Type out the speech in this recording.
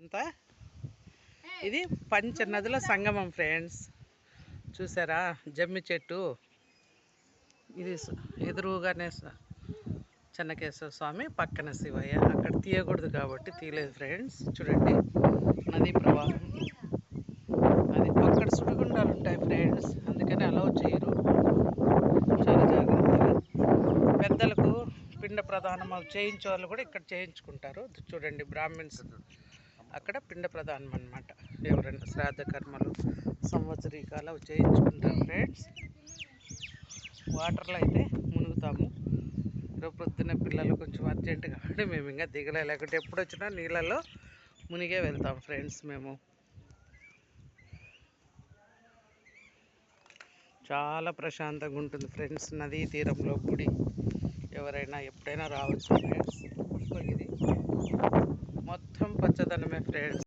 అంతా ఇది పంచనదుల సంగమం ఫ్రెండ్స్. చూసారా జమ్మి చెట్టు, ఇది ఎదురుగానే చెన్నకేశ్వర స్వామి, పక్కన శివయ్య. అక్కడ తీయకూడదు కాబట్టి తీయలేదు ఫ్రెండ్స్. చూడండి నదీ ప్రవాహం, అది అక్కడ సుడిగుండాలు ఉంటాయి ఫ్రెండ్స్, అందుకని అలౌ చేయరు. చాలా జాగ్రత్తగా. పెద్దలకు పిండ ప్రదానం చేయించే వాళ్ళు కూడా ఇక్కడ చేయించుకుంటారు. చూడండి బ్రాహ్మిన్స్ అక్కడ పిండ ప్రదానం అన్నమాట. ఎవరైనా శ్రాద్ధ కర్మలు, సంవత్సరీకాలు అవి చేయించుకుంటారు ఫ్రెండ్స్. వాటర్లో అయితే మునుగుతాము. రేపు పొద్దున్న పిల్లలు కొంచెం అర్జెంటుగా కాబట్టి మేము ఇంకా దిగలే, లేకుంటే ఎప్పుడు వచ్చినా నీళ్ళలో మునిగే వెళ్తాం ఫ్రెండ్స్. మేము చాలా ప్రశాంతంగా ఉంటుంది ఫ్రెండ్స్. నదీ తీరంలో గుడి, ఎవరైనా ఎప్పుడైనా రావచ్చు ఫ్రెండ్స్. ఇది మొత్తం పచ్చదనమే ఫ్రెండ్స్.